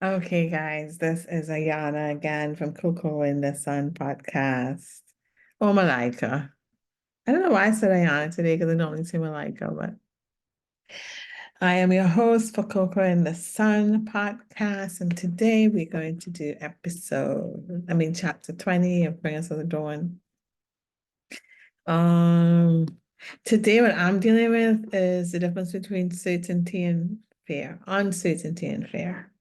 Okay, guys, this is Ayana again from Coco in the Sun podcast. Or Malika. I don't know why I said Ayana today because I normally say Malika, but I am your host for Coco in the Sun podcast, and today we're going to do chapter 20 of Bring Us to the Dawn. Um, Today what I'm dealing with is the difference between certainty and fear, uncertainty and fear.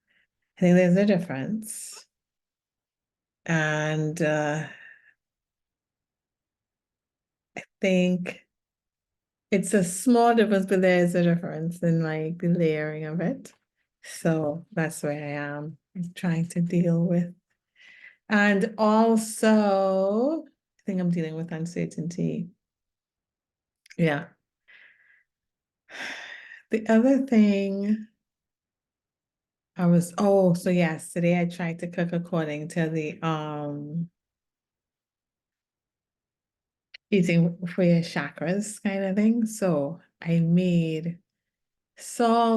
I think there's a difference. And I think it's a small difference, but there's a difference in like the layering of it. So that's where I am trying to deal with. And also, I think I'm dealing with uncertainty. Yeah. The other thing so yes, today I tried to cook according to the eating for your chakras kind of thing. So I made stew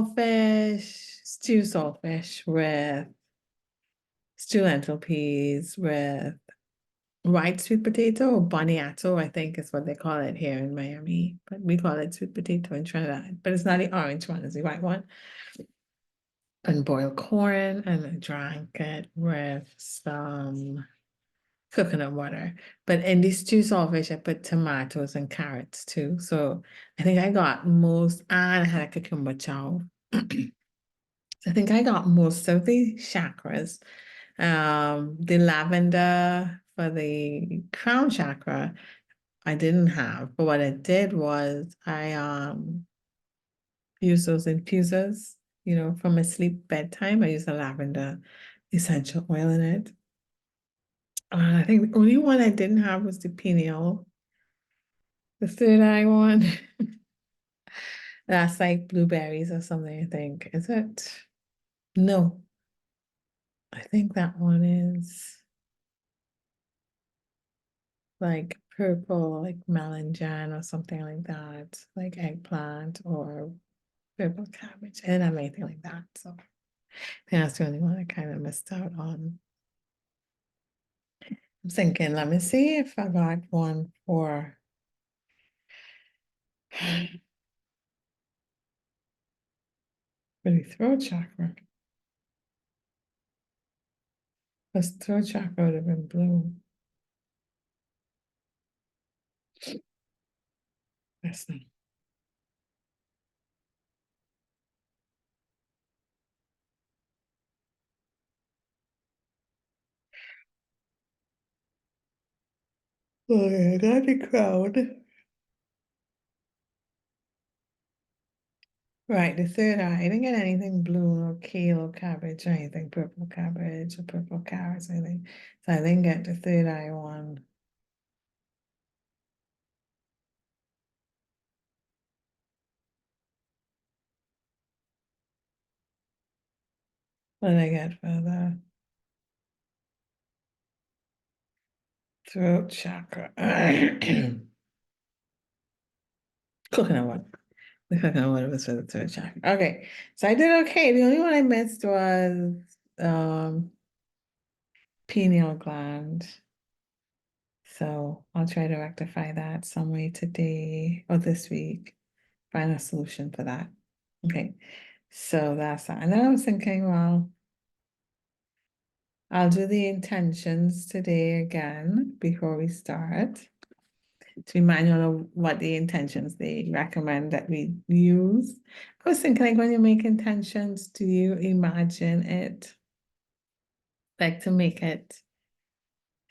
saltfish with stew lentil peas with white sweet potato or boniato, I think is what they call it here in Miami. But we call it sweet potato in Trinidad. But it's not the orange one, it's the white one. And boiled corn, and I drank it with some coconut water. But in these stew saltfish, I put tomatoes and carrots too. So I think I got most, and I had a cucumber chow. I think I got most of the chakras. The lavender for the crown chakra, I didn't have, but what I did was I used those infusers, for my sleep bedtime. I used a lavender essential oil in it. I think the only one I didn't have was the pineal. The third eye one, that's like blueberries or something, I think. Is it? No, I think that one is like purple, like melanjan or something like that, like eggplant or purple cabbage. I didn't have anything like that. So I think that's the only one I kind of missed out on. I'm thinking, let me see if I got one for the throat chakra. Because throat chakra would have been blue. That's not. Okay, I got the crown. Right, the third eye. I didn't get anything blue or kale or cabbage or anything, purple cabbage or purple carrots or anything. So I didn't get the third eye one. What did I get for the throat chakra? Coconut water. The coconut water was for the throat chakra. Okay, so I did okay. The only one I missed was pineal gland. So I'll try to rectify that some way today or this week. Find a solution for that. Okay, so that's that. And then I was thinking, well, I'll do the intentions today again before we start to remind you of what the intentions they recommend that we use. I was thinking, like, when you make intentions, do you imagine it? Like to make it,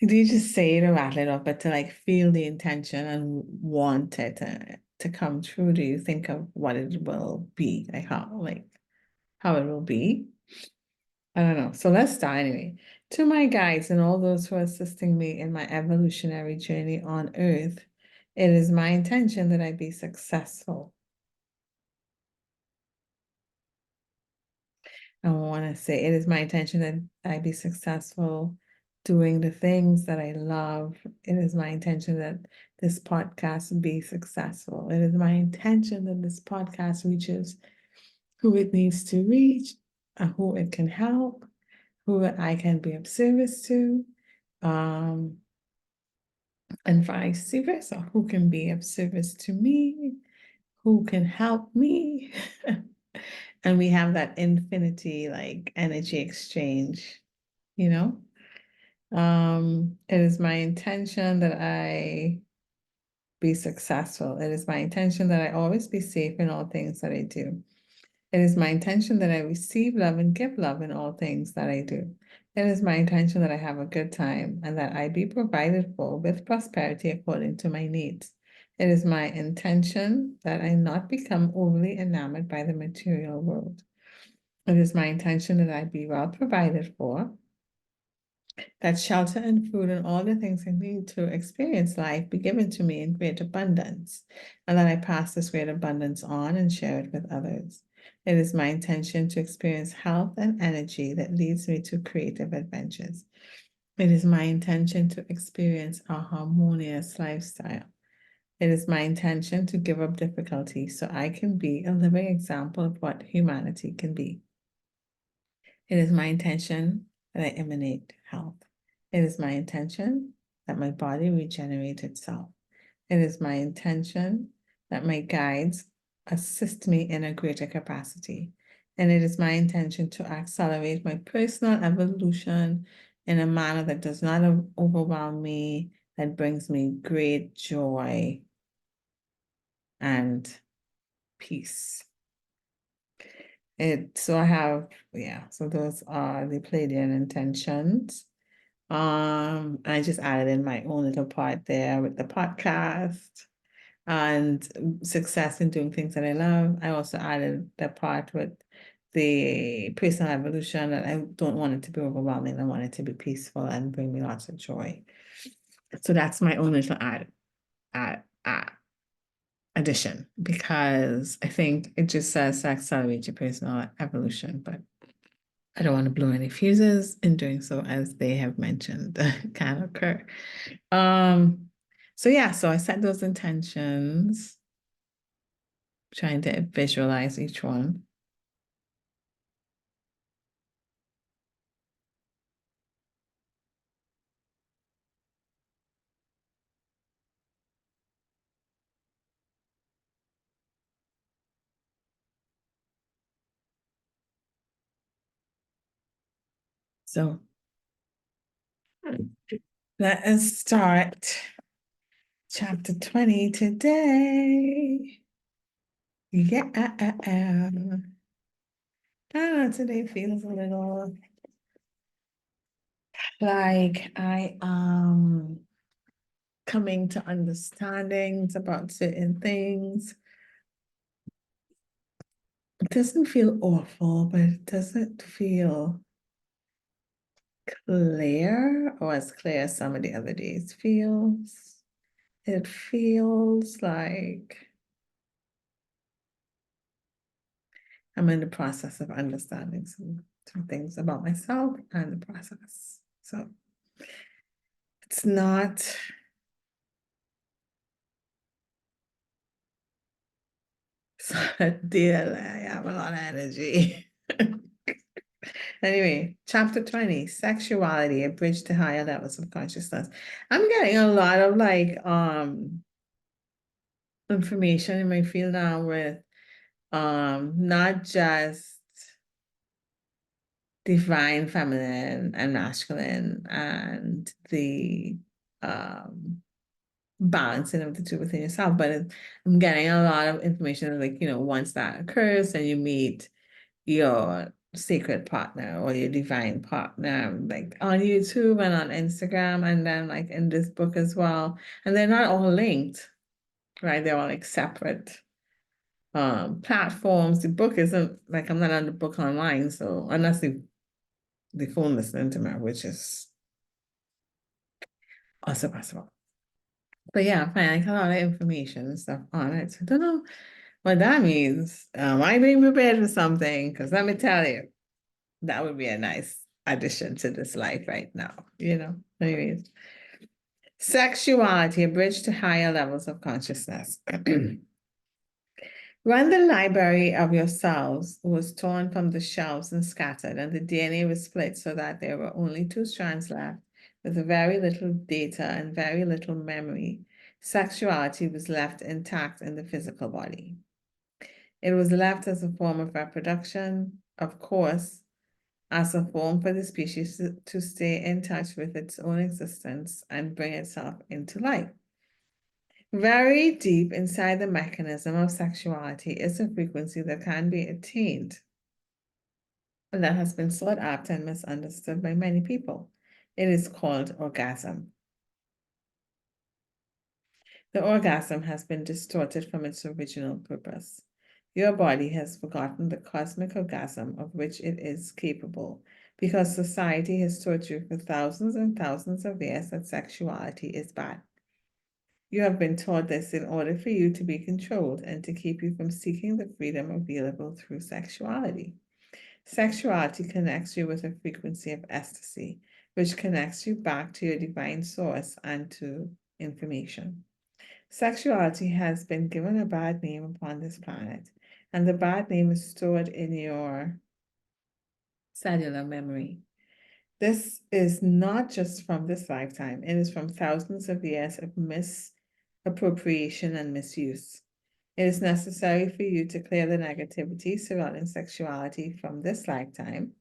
do you just say it or rattle it up, but to like feel the intention and want it to come true? Do you think of what it will be, how it will be? I don't know. So let's start anyway. To my guides and all those who are assisting me in my evolutionary journey on Earth, it is my intention that I be successful. I want to say it is my intention that I be successful doing the things that I love. It is my intention that this podcast be successful. It is my intention that this podcast reaches who it needs to reach and who it can help. who I can be of service to, and vice versa, who can be of service to me, who can help me. And we have that infinity like energy exchange, you know? It is my intention that I be successful. It is my intention that I always be safe in all things that I do. It is my intention that I receive love and give love in all things that I do. It is my intention that I have a good time and that I be provided for with prosperity according to my needs. It is my intention that I not become overly enamored by the material world. It is my intention that I be well provided for, that shelter and food and all the things I need to experience life be given to me in great abundance, and that I pass this great abundance on and share it with others. It is my intention to experience health and energy that leads me to creative adventures. It is my intention to experience a harmonious lifestyle. It is my intention to give up difficulty so I can be a living example of what humanity can be. It is my intention that I emanate health. It is my intention that my body regenerate itself. It is my intention that my guides assist me in a greater capacity. And it is my intention to accelerate my personal evolution in a manner that does not overwhelm me, that brings me great joy and peace. So I have, so those are the Pleiadian intentions. I just added in my own little part there with the podcast and success in doing things that I love. I also added the part with the personal evolution, and I don't want it to be overwhelming. I want it to be peaceful and bring me lots of joy. So that's my own little addition, because I think it just says to accelerate your personal evolution, but I don't want to blow any fuses in doing so, as they have mentioned can occur. So yeah, so I set those intentions, trying to visualize each one. So let us start chapter 20 today. Yeah. Today feels a little like I am coming to understandings about certain things. It doesn't feel awful, but it doesn't feel clear, or as clear as some of the other days feels. It feels like I'm in the process of understanding some things about myself and the process. So it's not a deal. I have a lot of energy. Anyway, chapter 20, sexuality, a bridge to higher levels of consciousness. I'm getting a lot of like information in my field now with not just divine feminine and masculine and the balancing of the two within yourself, but I'm getting a lot of information like, once that occurs and you meet your sacred partner or your divine partner, like on YouTube and on Instagram, and then like in this book as well. And they're not all linked, right? They're all like separate platforms. The book isn't like, I'm not on the book online, so unless the phone listening to me, which is also possible. But yeah, I find like a lot of information and stuff on it. So I don't know what that means. Am I being prepared for something? Because let me tell you, that would be a nice addition to this life right now, Anyways, sexuality, a bridge to higher levels of consciousness. When the library of your cells was torn from the shelves and scattered, and the DNA was split so that there were only two strands left, with very little data and very little memory, sexuality was left intact in the physical body. It was left as a form of reproduction, of course, as a form for the species to stay in touch with its own existence and bring itself into life. Very deep inside the mechanism of sexuality is a frequency that can be attained and that has been sought after and misunderstood by many people. It is called orgasm. The orgasm has been distorted from its original purpose. Your body has forgotten the cosmic orgasm of which it is capable because society has taught you for thousands and thousands of years that sexuality is bad. You have been taught this in order for you to be controlled and to keep you from seeking the freedom available through sexuality. Sexuality connects you with a frequency of ecstasy, which connects you back to your divine source and to information. Sexuality has been given a bad name upon this planet, and the bad name is stored in your cellular memory. This is not just from this lifetime, it is from thousands of years of misappropriation and misuse. It is necessary for you to clear the negativity surrounding sexuality from this lifetime,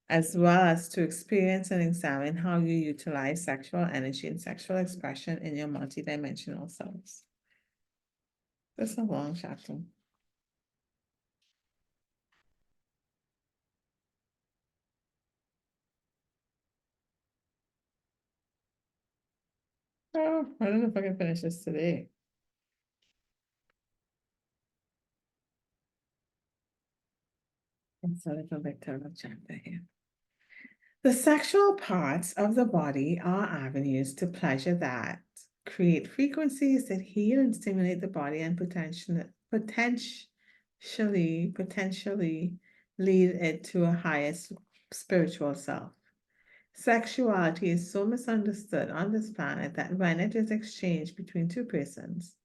as well as to experience and examine how you utilize sexual energy and sexual expression in your multidimensional selves. This is a long chapter. Oh, I don't know if I can finish this today. It's a little bit of a chapter here. The sexual parts of the body are avenues to pleasure that create frequencies that heal and stimulate the body and potentially lead it to a higher spiritual self. Sexuality is so misunderstood on this planet that when it is exchanged between two persons,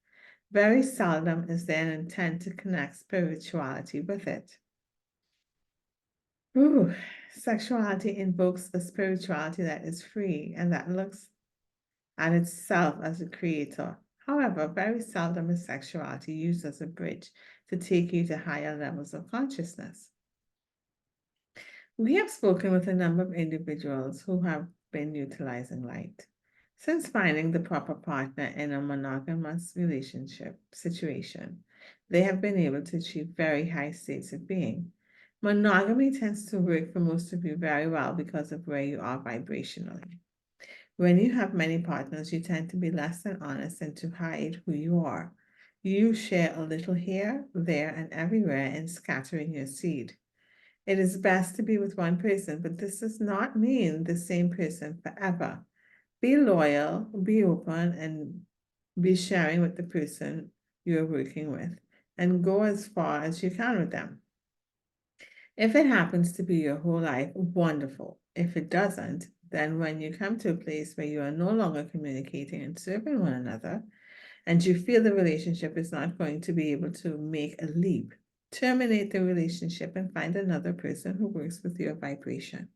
very seldom is there an intent to connect spirituality with it. Ooh, sexuality invokes a spirituality that is free and that looks at itself as a creator. However, very seldom is sexuality used as a bridge to take you to higher levels of consciousness. We have spoken with a number of individuals who have been utilizing light. Since finding the proper partner in a monogamous relationship situation, they have been able to achieve very high states of being. Monogamy tends to work for most of you very well because of where you are vibrationally. When you have many partners, you tend to be less than honest and to hide who you are. You share a little here, there, and everywhere in scattering your seed. It is best to be with one person, but this does not mean the same person forever. Be loyal, be open, and be sharing with the person you're working with, and go as far as you can with them. If it happens to be your whole life, wonderful. If it doesn't, then when you come to a place where you are no longer communicating and serving one another, and you feel the relationship is not going to be able to make a leap, terminate the relationship and find another person who works with your vibration.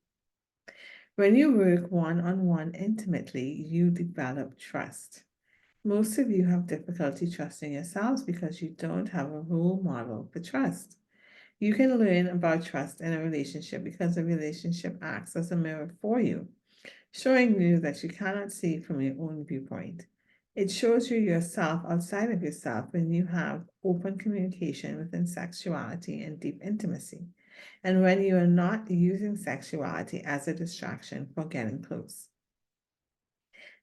When you work one-on-one intimately, you develop trust. Most of you have difficulty trusting yourselves because you don't have a role model for trust. You can learn about trust in a relationship because a relationship acts as a mirror for you, showing you that you cannot see from your own viewpoint. It shows you yourself outside of yourself when you have open communication within sexuality and deep intimacy, and when you are not using sexuality as a distraction for getting close.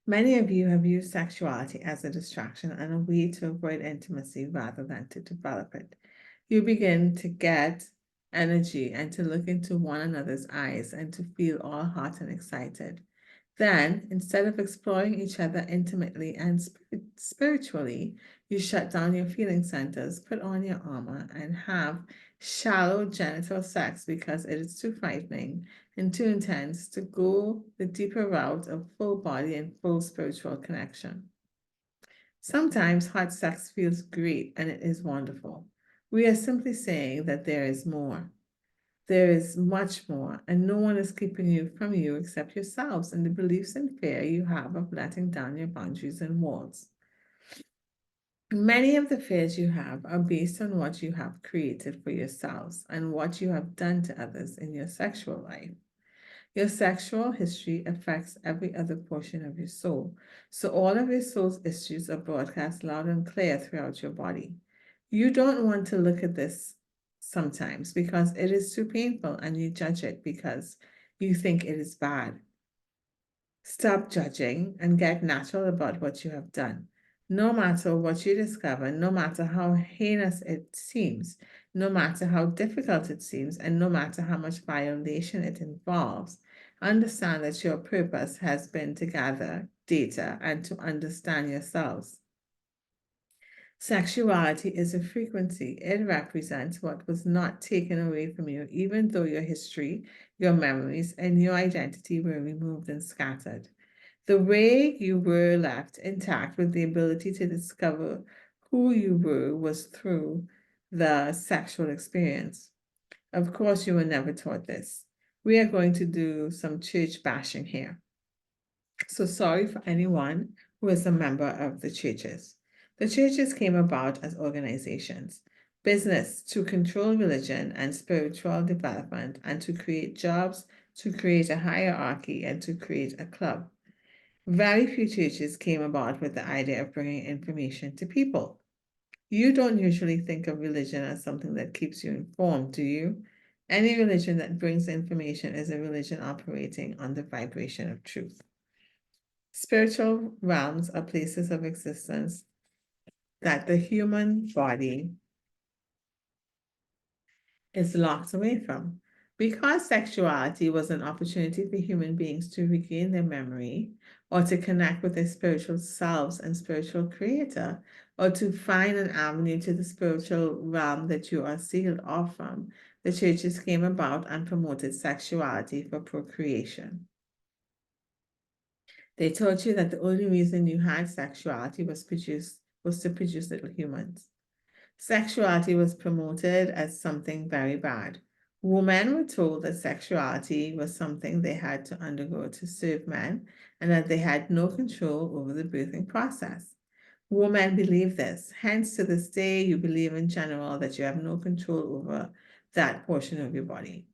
Many of you have used sexuality as a distraction and a way to avoid intimacy rather than to develop it. You begin to get energy and to look into one another's eyes and to feel all hot and excited. Then, instead of exploring each other intimately and spiritually, you shut down your feeling centers, put on your armor, and have shallow genital sex because it is too frightening and too intense to go the deeper route of full body and full spiritual connection. Sometimes hot sex feels great and it is wonderful. We are simply saying that there is more. There is much more, and no one is keeping you from you except yourselves and the beliefs and fear you have of letting down your boundaries and walls. Many of the fears you have are based on what you have created for yourselves and what you have done to others in your sexual life. Your sexual history affects every other portion of your soul, so all of your soul's issues are broadcast loud and clear throughout your body. You don't want to look at this sometimes because it is too painful and you judge it because you think it is bad. Stop judging and get natural about what you have done. No matter what you discover, no matter how heinous it seems, no matter how difficult it seems, and no matter how much violation it involves, understand that your purpose has been to gather data and to understand yourselves. Sexuality is a frequency. It represents what was not taken away from you, even though your history, your memories, and your identity were removed and scattered. The way you were left intact with the ability to discover who you were was through the sexual experience. Of course, you were never taught this. We are going to do some church bashing here. So sorry for anyone who is a member of the churches. The churches came about as organizations, business to control religion and spiritual development, and to create jobs, to create a hierarchy, and to create a club. Very few churches came about with the idea of bringing information to people. You don't usually think of religion as something that keeps you informed, do you? Any religion that brings information is a religion operating on the vibration of truth. Spiritual realms are places of existence that the human body is locked away from. Because sexuality was an opportunity for human beings to regain their memory, or to connect with their spiritual selves and spiritual creator, or to find an avenue to the spiritual realm that you are sealed off from, the churches came about and promoted sexuality for procreation. They taught you that the only reason you had sexuality was to produce little humans. Sexuality was promoted as something very bad. Women were told that sexuality was something they had to undergo to serve men and that they had no control over the birthing process. Women believe this. Hence, to this day, you believe in general that you have no control over that portion of your body.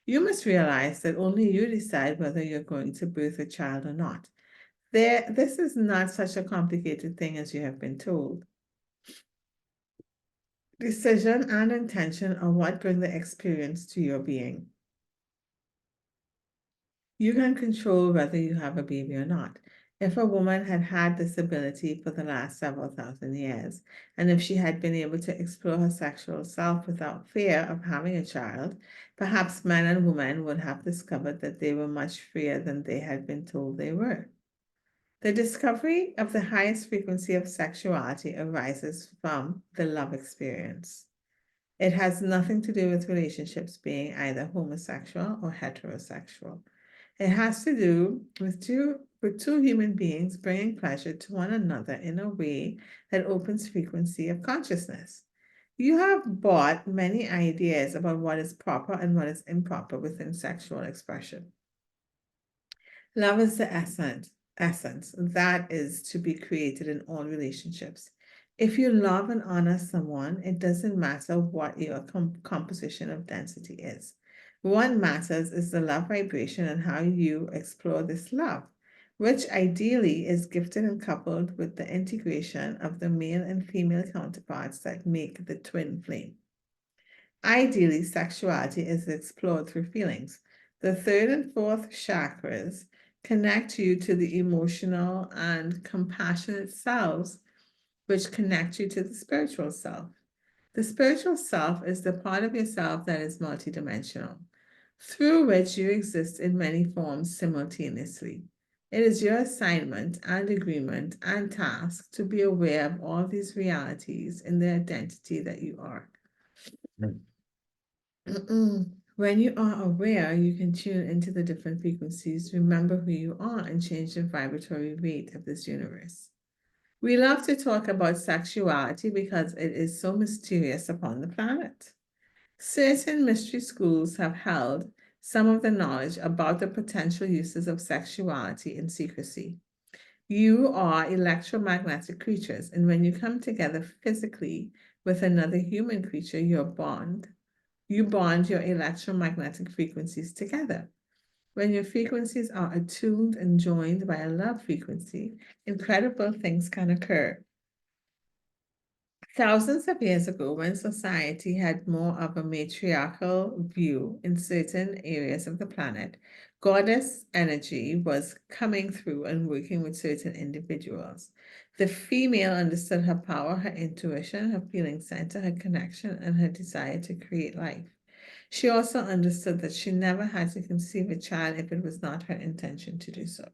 You must realize that only you decide whether you're going to birth a child or not. This is not such a complicated thing as you have been told. Decision and intention are what bring the experience to your being. You can control whether you have a baby or not. If a woman had had this ability for the last several thousand years, and if she had been able to explore her sexual self without fear of having a child, perhaps men and women would have discovered that they were much freer than they had been told they were. The discovery of the highest frequency of sexuality arises from the love experience. It has nothing to do with relationships being either homosexual or heterosexual. It has to do with two human beings bringing pleasure to one another in a way that opens frequency of consciousness. You have bought many ideas about what is proper and what is improper within sexual expression. Love is the essence that is to be created in all relationships. If you love and honor someone, it doesn't matter what your composition of density is. What matters is the love vibration and how you explore this love, which ideally is gifted and coupled with the integration of the male and female counterparts that make the twin flame. Ideally, sexuality is explored through feelings. The third and fourth chakras connect you to the emotional and compassionate selves, which connect you to the spiritual self. The spiritual self is the part of yourself that is multidimensional, through which you exist in many forms simultaneously. It is your assignment and agreement and task to be aware of all these realities in the identity that you are. When you are aware, you can tune into the different frequencies, remember who you are, and change the vibratory rate of this universe. We love to talk about sexuality because it is so mysterious upon the planet. Certain mystery schools have held some of the knowledge about the potential uses of sexuality in secrecy. You are electromagnetic creatures, and when you come together physically with another human creature, you bond your electromagnetic frequencies together. When your frequencies are attuned and joined by a love frequency, incredible things can occur. Thousands of years ago, when society had more of a matriarchal view in certain areas of the planet, goddess energy was coming through and working with certain individuals. The female understood her power, her intuition, her feeling center, her connection, and her desire to create life. She also understood that she never had to conceive a child if it was not her intention to do so.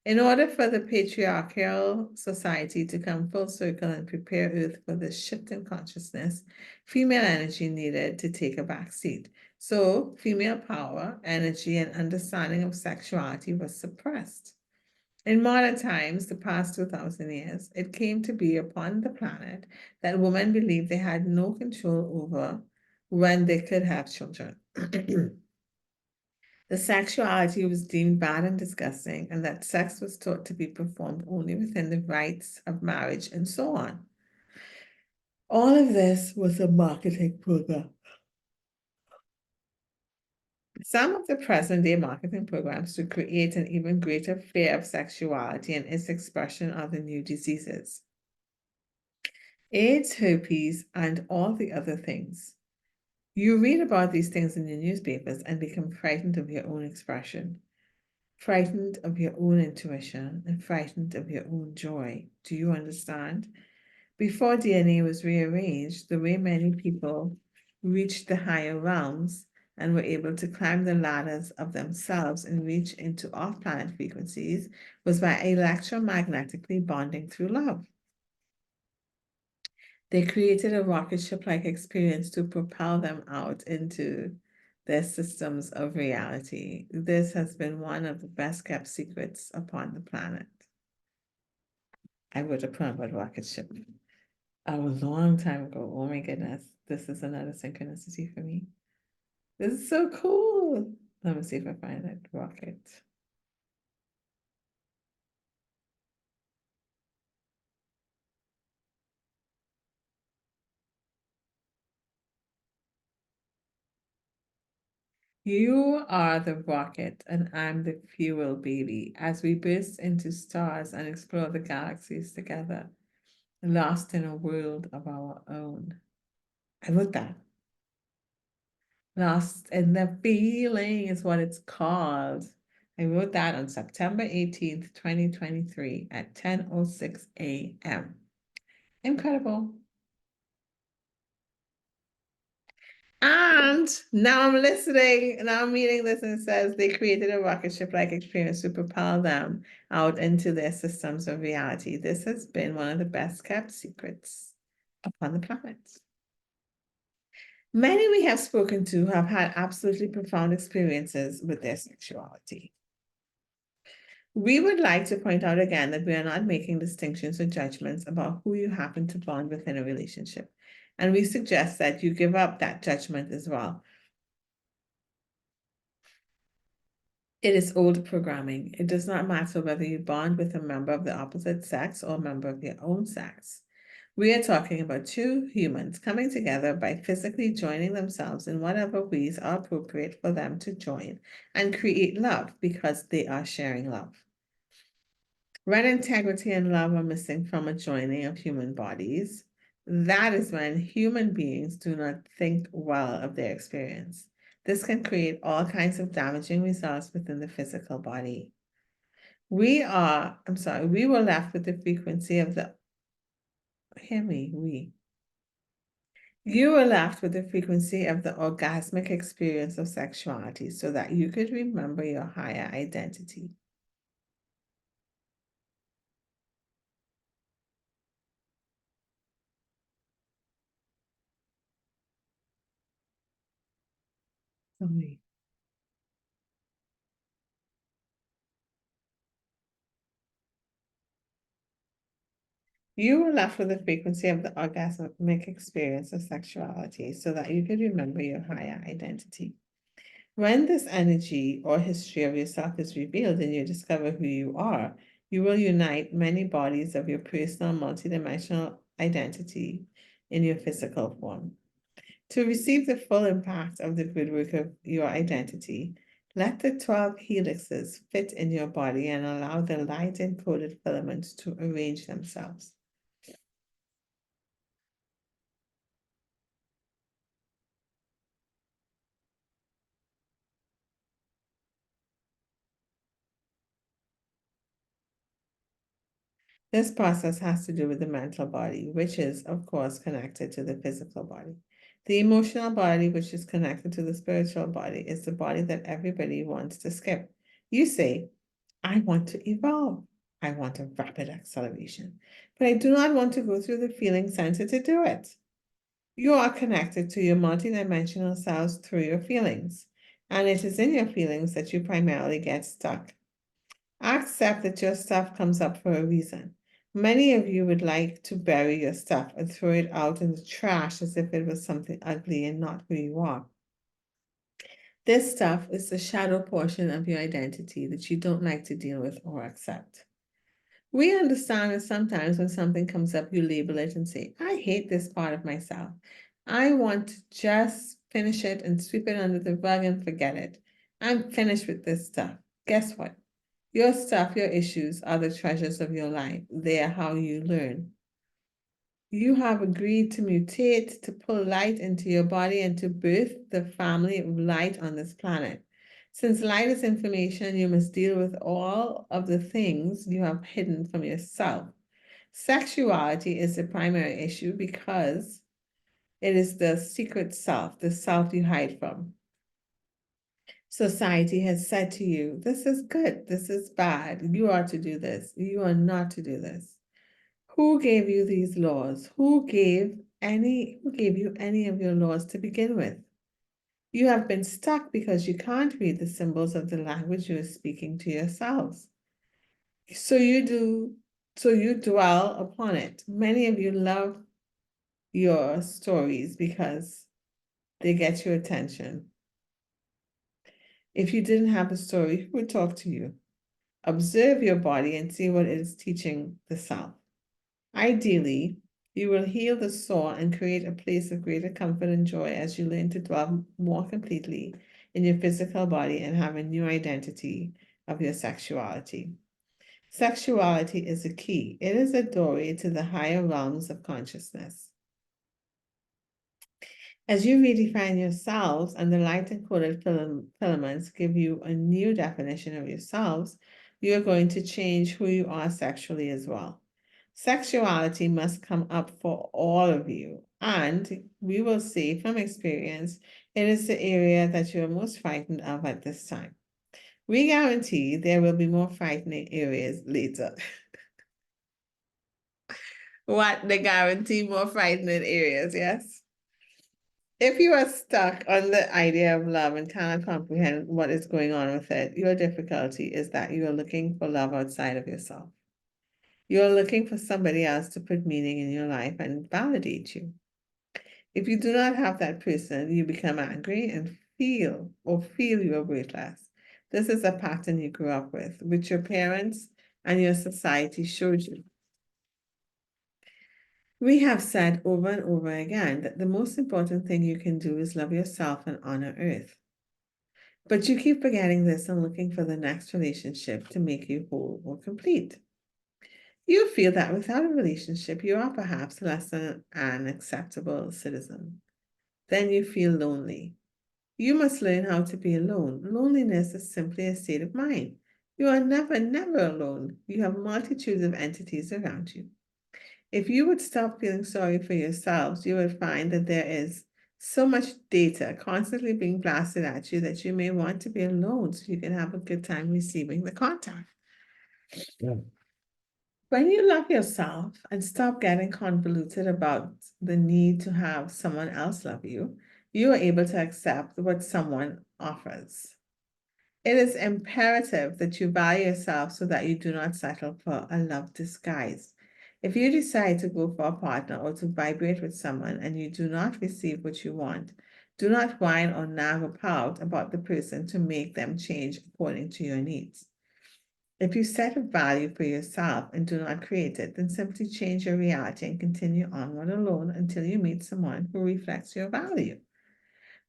In order for the patriarchal society to come full circle and prepare Earth for this shift in consciousness, female energy needed to take a back seat. So, female power, energy, and understanding of sexuality was suppressed. In modern times, the past 2,000 years, it came to be upon the planet that women believed they had no control over when they could have children. The sexuality was deemed bad and disgusting, and that sex was taught to be performed only within the rites of marriage and so on. All of this was a marketing program. Some of the present day marketing programs to create an even greater fear of sexuality and its expression are the new diseases. AIDS, herpes, and all the other things. You read about these things in your newspapers and become frightened of your own expression, frightened of your own intuition, and frightened of your own joy. Do you understand? Before DNA was rearranged, the way many people reached the higher realms and were able to climb the ladders of themselves and reach into off-planet frequencies was by electromagnetically bonding through love. They created a rocket ship-like experience to propel them out into their systems of reality. This has been one of the best kept secrets upon the planet. I wrote a poem about rocket ship a long time ago. Oh my goodness, this is another synchronicity for me. This is so cool. Let me see if I find it. Rocket. You are the rocket, and I'm the fuel, baby, as we burst into stars and explore the galaxies together, lost in a world of our own. I wrote that. Lost in the Feeling is what it's called. I wrote that on September 18th, 2023 at 10:06 a.m. Incredible. And now I'm listening, now I'm reading this and it says they created a rocket ship-like experience to propel them out into their systems of reality. This has been one of the best kept secrets upon the planet. Many we have spoken to have had absolutely profound experiences with their sexuality. We would like to point out again that we are not making distinctions or judgments about who you happen to bond with in a relationship. And we suggest that you give up that judgment as well. It is old programming. It does not matter whether you bond with a member of the opposite sex or a member of your own sex. We are talking about two humans coming together by physically joining themselves in whatever ways are appropriate for them to join and create love because they are sharing love. When integrity and love are missing from a joining of human bodies, that is when human beings do not think well of their experience. This can create all kinds of damaging results within the physical body. We were left with the frequency of the, hear me, you were left with the frequency of the orgasmic experience of sexuality so that you could remember your higher identity. Sorry. You were left with the frequency of the orgasmic experience of sexuality so that you could remember your higher identity. When this energy or history of yourself is revealed and you discover who you are, you will unite many bodies of your personal multidimensional identity in your physical form. To receive the full impact of the good work of your identity, let the 12 helixes fit in your body and allow the light encoded filaments to arrange themselves. This process has to do with the mental body, which is, of course, connected to the physical body. The emotional body, which is connected to the spiritual body, is the body that everybody wants to skip. You say, I want to evolve. I want a rapid acceleration, but I do not want to go through the feeling center to do it. You are connected to your multidimensional selves through your feelings, and it is in your feelings that you primarily get stuck. Accept that your stuff comes up for a reason. Many of you would like to bury your stuff and throw it out in the trash as if it was something ugly and not who you are. This stuff is the shadow portion of your identity that you don't like to deal with or accept. We understand that sometimes when something comes up, you label it and say, I hate this part of myself. I want to just finish it and sweep it under the rug and forget it. I'm finished with this stuff. Guess what? Your stuff, your issues are the treasures of your life. They are how you learn. You have agreed to mutate, to pull light into your body, and to birth the family of light on this planet. Since light is information, you must deal with all of the things you have hidden from yourself. Sexuality is the primary issue because it is the secret self, the self you hide from. Society has said to you, this is good, this is bad, you are to do this, you are not to do this. Who gave you these laws? Who gave you any of your laws to begin with? You have been stuck because you can't read the symbols of the language you are speaking to yourselves. So you dwell upon it. Many of you love your stories because they get your attention. If you didn't have a story, who would talk to you? Observe your body and see what it is teaching the self. Ideally, you will heal the sore and create a place of greater comfort and joy as you learn to dwell more completely in your physical body and have a new identity of your sexuality. Sexuality is a key. It is a doorway to the higher realms of consciousness. As you redefine yourselves and the light encoded filaments give you a new definition of yourselves, you are going to change who you are sexually as well. Sexuality must come up for all of you, and we will see from experience, it is the area that you are most frightened of at this time. We guarantee there will be more frightening areas later. What? They guarantee more frightening areas, yes? If you are stuck on the idea of love and cannot comprehend what is going on with it, your difficulty is that you are looking for love outside of yourself. You are looking for somebody else to put meaning in your life and validate you. If you do not have that person, you become angry and feel you are worthless. This is a pattern you grew up with, which your parents and your society showed you. We have said over and over again that the most important thing you can do is love yourself and honor Earth. But you keep forgetting this and looking for the next relationship to make you whole or complete. You feel that without a relationship, you are perhaps less than an acceptable citizen. Then you feel lonely. You must learn how to be alone. Loneliness is simply a state of mind. You are never, never alone. You have multitudes of entities around you. If you would stop feeling sorry for yourselves, you would find that there is so much data constantly being blasted at you that you may want to be alone so you can have a good time receiving the contact. Yeah. When you love yourself and stop getting convoluted about the need to have someone else love you, you are able to accept what someone offers. It is imperative that you value yourself so that you do not settle for a love disguise. If you decide to go for a partner or to vibrate with someone and you do not receive what you want, do not whine or nag or pout about the person to make them change according to your needs. If you set a value for yourself and do not create it, then simply change your reality and continue onward alone until you meet someone who reflects your value.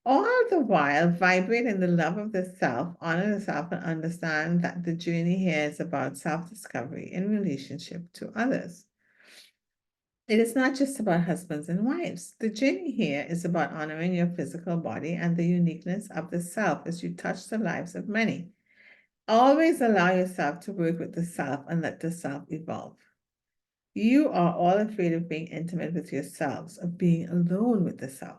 All the while, vibrate in the love of the self, honor the self, and understand that the journey here is about self-discovery in relationship to others. It is not just about husbands and wives. The journey here is about honoring your physical body and the uniqueness of the self as you touch the lives of many. Always allow yourself to work with the self and let the self evolve. You are all afraid of being intimate with yourselves, of being alone with the self.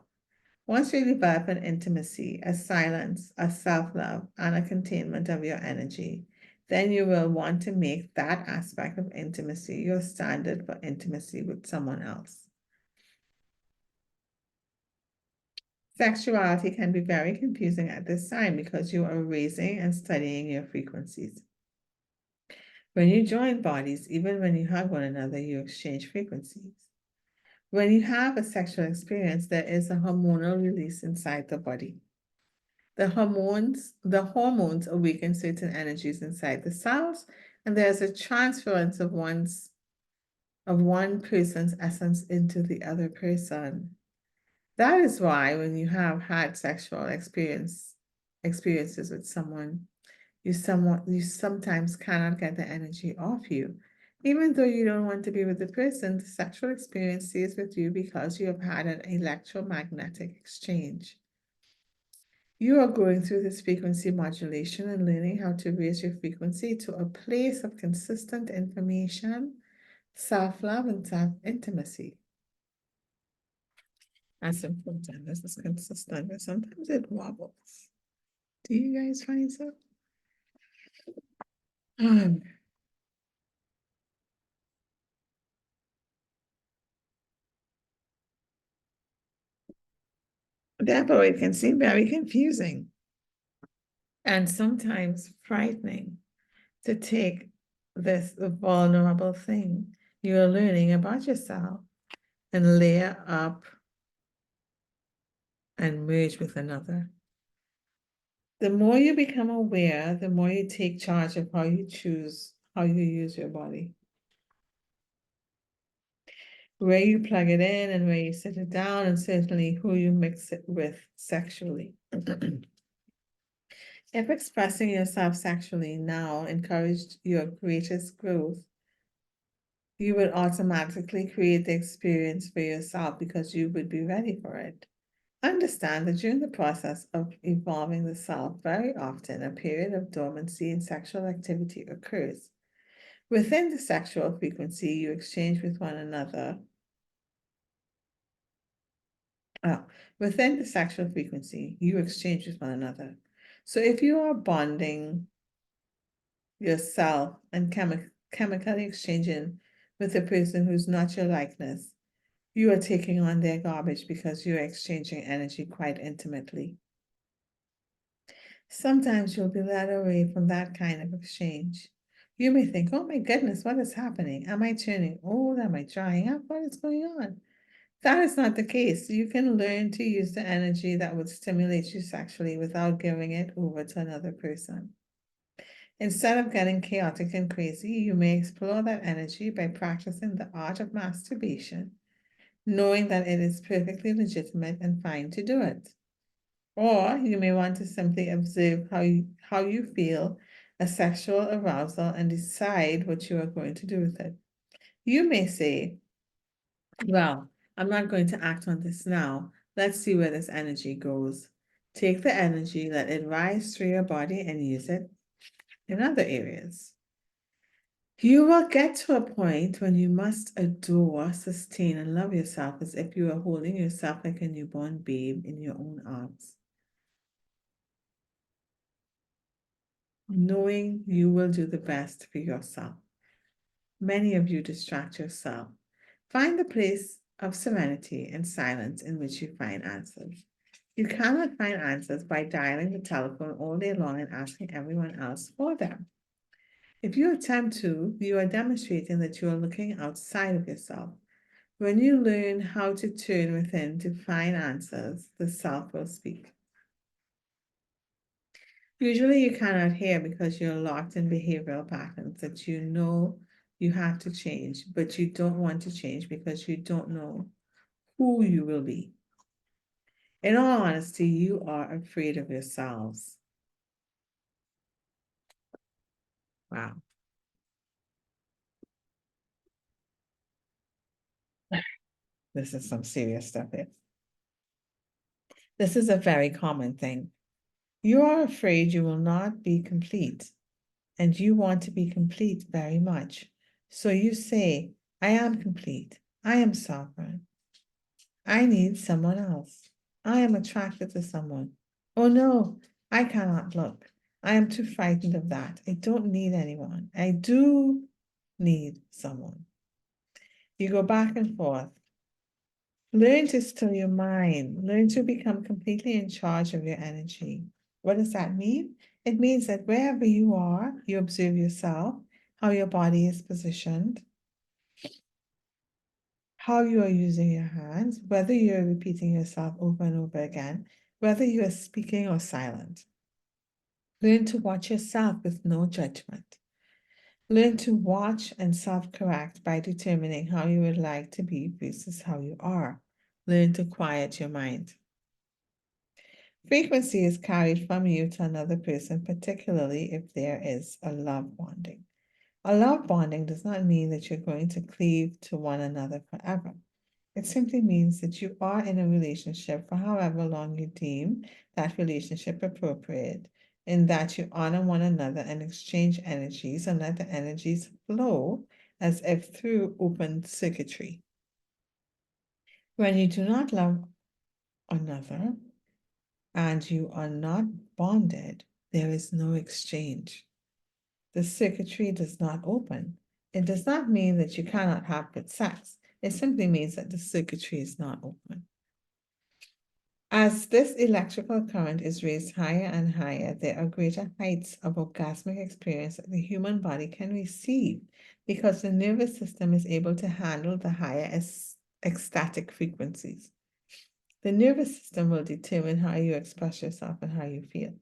Once you develop an intimacy, a silence, a self-love, and a containment of your energy, then you will want to make that aspect of intimacy your standard for intimacy with someone else. Sexuality can be very confusing at this time because you are raising and studying your frequencies. When you join bodies, even when you hug one another, you exchange frequencies. When you have a sexual experience, there is a hormonal release inside the body. The hormones awaken certain energies inside the cells, and there's a transference of one person's essence into the other person. That is why when you have had sexual experiences with someone, you sometimes cannot get the energy off you. Even though you don't want to be with the person, the sexual experience stays with you because you have had an electromagnetic exchange. You are going through this frequency modulation and learning how to raise your frequency to a place of consistent information, self-love, and self-intimacy. That's important. This is consistent, but sometimes it wobbles. Do you guys find so? Therefore, it can seem very confusing and sometimes frightening to take this vulnerable thing you're learning about yourself and layer up and merge with another. The more you become aware, the more you take charge of how you use your body. Where you plug it in and where you sit it down, and certainly who you mix it with sexually. If expressing yourself sexually now encouraged your greatest growth, you would automatically create the experience for yourself because you would be ready for it. Understand that during the process of evolving the self, very often a period of dormancy in sexual activity occurs. Within the sexual frequency you exchange with one another, within the sexual frequency you exchange with one another. So if you are bonding yourself and chemically exchanging with a person who's not your likeness, you are taking on their garbage because you're exchanging energy quite intimately. Sometimes you'll be led away from that kind of exchange. You may think, oh my goodness, what is happening? Am I turning old? Am I drying up? What is going on? That is not the case. You can learn to use the energy that would stimulate you sexually without giving it over to another person. Instead of getting chaotic and crazy, you may explore that energy by practicing the art of masturbation, knowing that it is perfectly legitimate and fine to do it. Or you may want to simply observe how you feel a sexual arousal and decide what you are going to do with it. You may say, well, I'm not going to act on this now. Let's see where this energy goes. Take the energy, let it rise through your body and use it in other areas. You will get to a point when you must adore, sustain, and love yourself as if you are holding yourself like a newborn babe in your own arms. Knowing you will do the best for yourself. Many of you distract yourself. Find the place of serenity and silence in which you find answers. You cannot find answers by dialing the telephone all day long and asking everyone else for them. If you attempt to, you are demonstrating that you are looking outside of yourself. When you learn how to turn within to find answers, the self will speak. Usually you cannot hear because you're locked in behavioral patterns that you know you have to change, but you don't want to change because you don't know who you will be. In all honesty, you are afraid of yourselves. Wow. This is some serious stuff here. This is a very common thing. You are afraid you will not be complete, and you want to be complete very much. So you say, I am complete. I am sovereign. I need someone else. I am attracted to someone. Oh no, I cannot look. I am too frightened of that. I don't need anyone. I do need someone. You go back and forth. Learn to still your mind. Learn to become completely in charge of your energy. What does that mean? It means that wherever you are, you observe yourself, how your body is positioned, how you are using your hands, whether you're repeating yourself over and over again, whether you are speaking or silent. Learn to watch yourself with no judgment. Learn to watch and self-correct by determining how you would like to be versus how you are. Learn to quiet your mind. Frequency is carried from you to another person, particularly if there is a love bonding. A love bonding does not mean that you're going to cleave to one another forever. It simply means that you are in a relationship for however long you deem that relationship appropriate, in that you honor one another and exchange energies and let the energies flow as if through open circuitry. When you do not love another and you are not bonded, there is no exchange. The circuitry does not open. It does not mean that you cannot have good sex. It simply means that the circuitry is not open. As this electrical current is raised higher and higher, there are greater heights of orgasmic experience that the human body can receive because the nervous system is able to handle the higher ecstatic frequencies. The nervous system will determine how you express yourself and how you feel.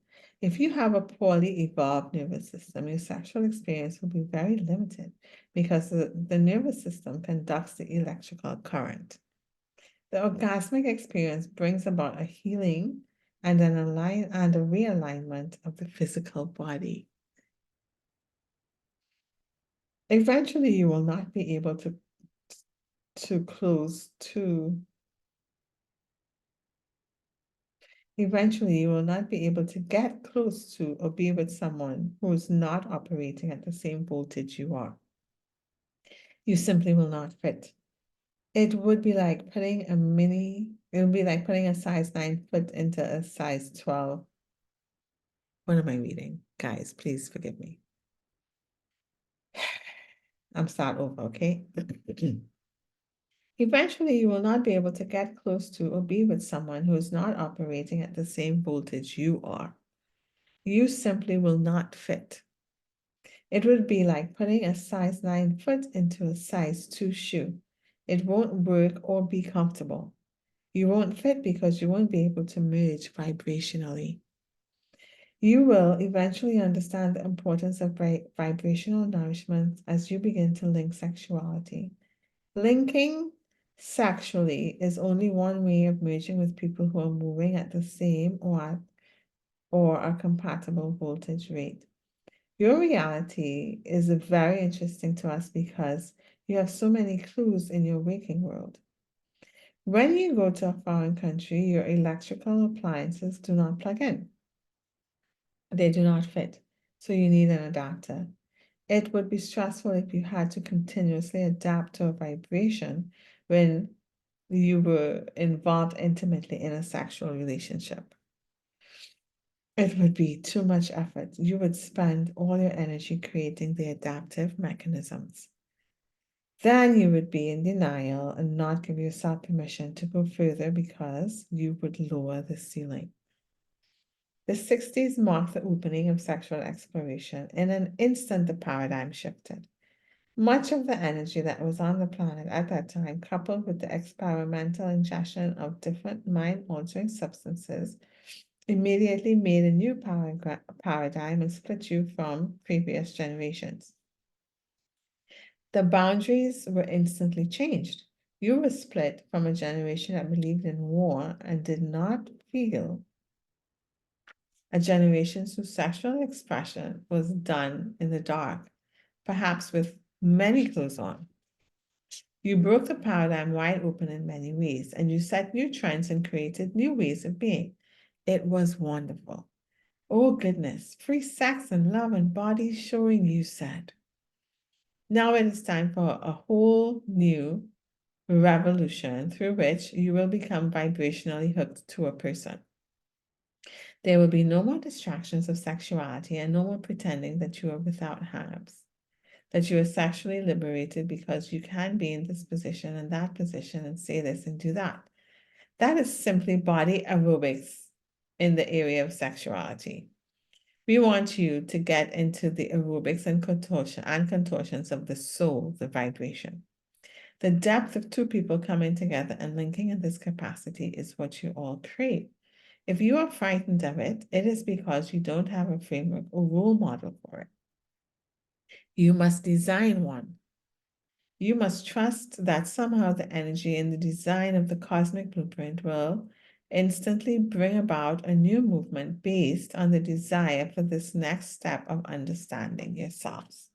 If you have a poorly evolved nervous system, your sexual experience will be very limited because the nervous system conducts the electrical current. The orgasmic experience brings about a healing and a realignment of the physical body. Eventually, you will not be able to close to Eventually, you will not be able to get close to or be with someone who is not operating at the same voltage you are. You simply will not fit. It would be like putting it would be like putting a size 9 foot into a size 12. What am I reading? Guys, please forgive me. I'm start over, okay? Eventually, you will not be able to get close to or be with someone who is not operating at the same voltage you are. You simply will not fit. It would be like putting a size 9 foot into a size 2 shoe. It won't work or be comfortable. You won't fit because you won't be able to merge vibrationally. You will eventually understand the importance of vibrational nourishment as you begin to link sexuality. Linking sexually is only one way of merging with people who are moving at the same or a compatible voltage rate. Your reality is very interesting to us because you have so many clues in your waking world. When you go to a foreign country, your electrical appliances do not plug in. They do not fit, so you need an adapter. It would be stressful if you had to continuously adapt to a vibration when you were involved intimately in a sexual relationship. It would be too much effort. You would spend all your energy creating the adaptive mechanisms. Then you would be in denial and not give yourself permission to go further because you would lower the ceiling. The 60s marked the opening of sexual exploration. In an instant, the paradigm shifted. Much of the energy that was on the planet at that time, coupled with the experimental ingestion of different mind-altering substances, immediately made a new paradigm and split you from previous generations. The boundaries were instantly changed. You were split from a generation that believed in war and did not feel, a generation whose sexual expression was done in the dark, perhaps with many clothes on. You broke the paradigm wide open in many ways, and you set new trends and created new ways of being. It was wonderful. Oh goodness, free sex and love and body showing, you said. Now it is time for a whole new revolution through which you will become vibrationally hooked to a person. There will be no more distractions of sexuality and no more pretending that you are without hang-ups, that you are sexually liberated because you can be in this position and that position and say this and do that. That is simply body aerobics in the area of sexuality. We want you to get into the aerobics and contortions of the soul, the vibration. The depth of two people coming together and linking in this capacity is what you all crave. If you are frightened of it, it is because you don't have a framework or role model for it. You must design one. You must trust that somehow the energy in the design of the cosmic blueprint will instantly bring about a new movement based on the desire for this next step of understanding yourselves.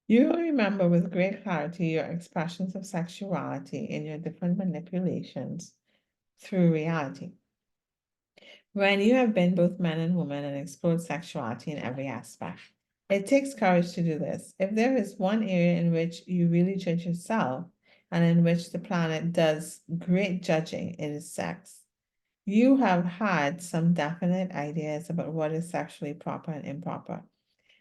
You will remember with great clarity your expressions of sexuality in your different manipulations through reality. When you have been both man and woman and explored sexuality in every aspect, it takes courage to do this. If there is one area in which you really judge yourself and in which the planet does great judging, it is sex. You have had some definite ideas about what is sexually proper and improper.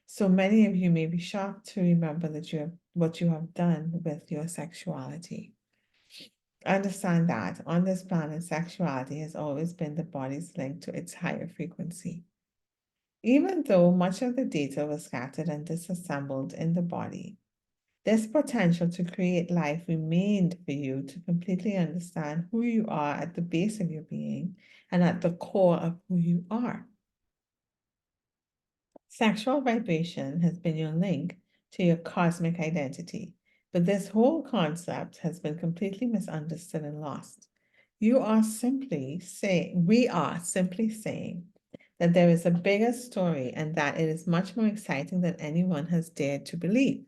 So many of you may be shocked to remember that what you have done with your sexuality. Understand that on this planet, sexuality has always been the body's link to its higher frequency. Even though much of the data was scattered and disassembled in the body, this potential to create life remained for you to completely understand who you are at the base of your being and at the core of who you are. Sexual vibration has been your link to your cosmic identity, but this whole concept has been completely misunderstood and lost. We are simply saying that there is a bigger story and that it is much more exciting than anyone has dared to believe.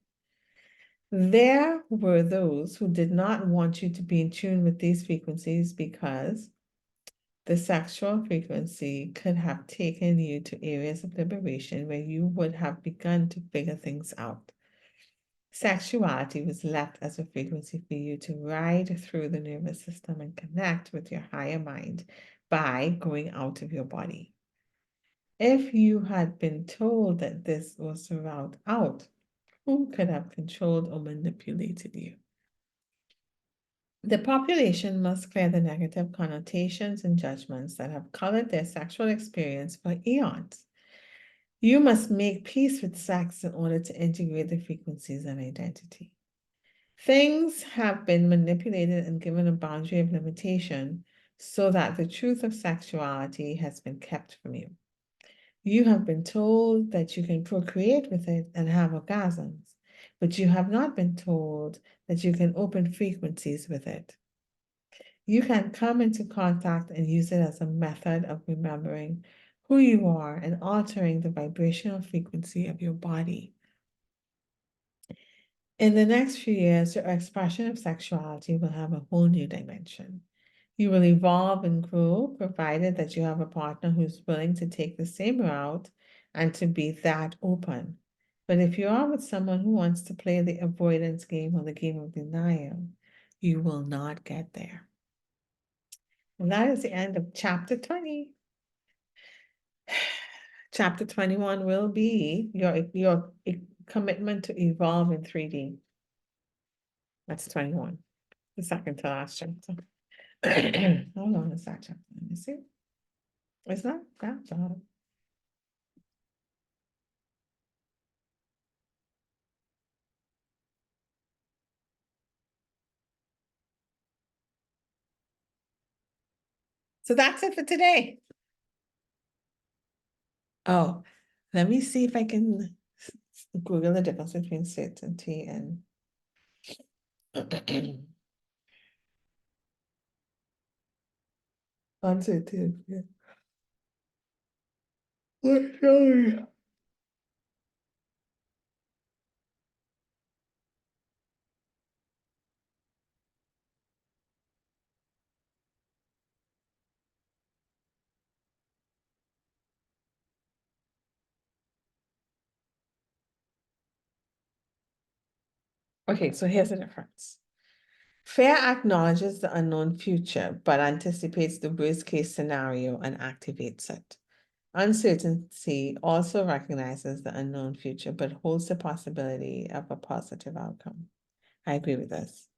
There were those who did not want you to be in tune with these frequencies because the sexual frequency could have taken you to areas of liberation where you would have begun to figure things out. Sexuality was left as a frequency for you to ride through the nervous system and connect with your higher mind by going out of your body. If you had been told that this was the route out, who could have controlled or manipulated you? The population must clear the negative connotations and judgments that have colored their sexual experience for eons. You must make peace with sex in order to integrate the frequencies and identity. Things have been manipulated and given a boundary of limitation so that the truth of sexuality has been kept from you. You have been told that you can procreate with it and have orgasms, but you have not been told that you can open frequencies with it. You can come into contact and use it as a method of remembering who you are and altering the vibrational frequency of your body. In the next few years, your expression of sexuality will have a whole new dimension. You will evolve and grow, provided that you have a partner who's willing to take the same route and to be that open. But if you are with someone who wants to play the avoidance game or the game of denial, you will not get there. And that is the end of chapter 20. Chapter 21 will be your commitment to evolve in 3D. That's 21, the second to last chapter. How long is that chapter? Let me see. It's not that long. So that's it for today. Oh, let me see if I can Google the difference between certainty and uncertainty. Let's show you. Okay, so here's the difference. Fear acknowledges the unknown future, but anticipates the worst case scenario and activates it. Uncertainty also recognizes the unknown future, but holds the possibility of a positive outcome. I agree with this.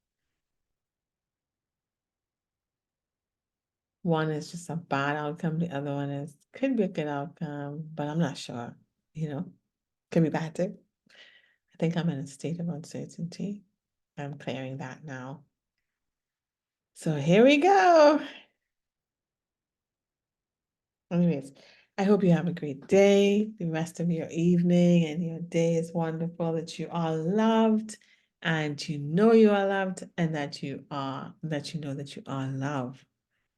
One is just a bad outcome, the other one could be a good outcome, but I'm not sure, could be bad too. I think I'm in a state of uncertainty. I'm clearing that now. So here we go. Anyways, I hope you have a great day, the rest of your evening, and your day is wonderful, that you are loved, and you know you are loved, and that you know that you are loved.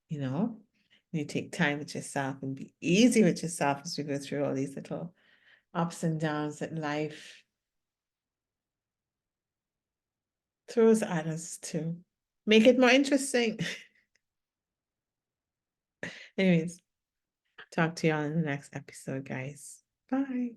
You take time with yourself and be easy with yourself as we go through all these little ups and downs that life throws at us to make it more interesting. Anyways, talk to you all in the next episode, guys. Bye.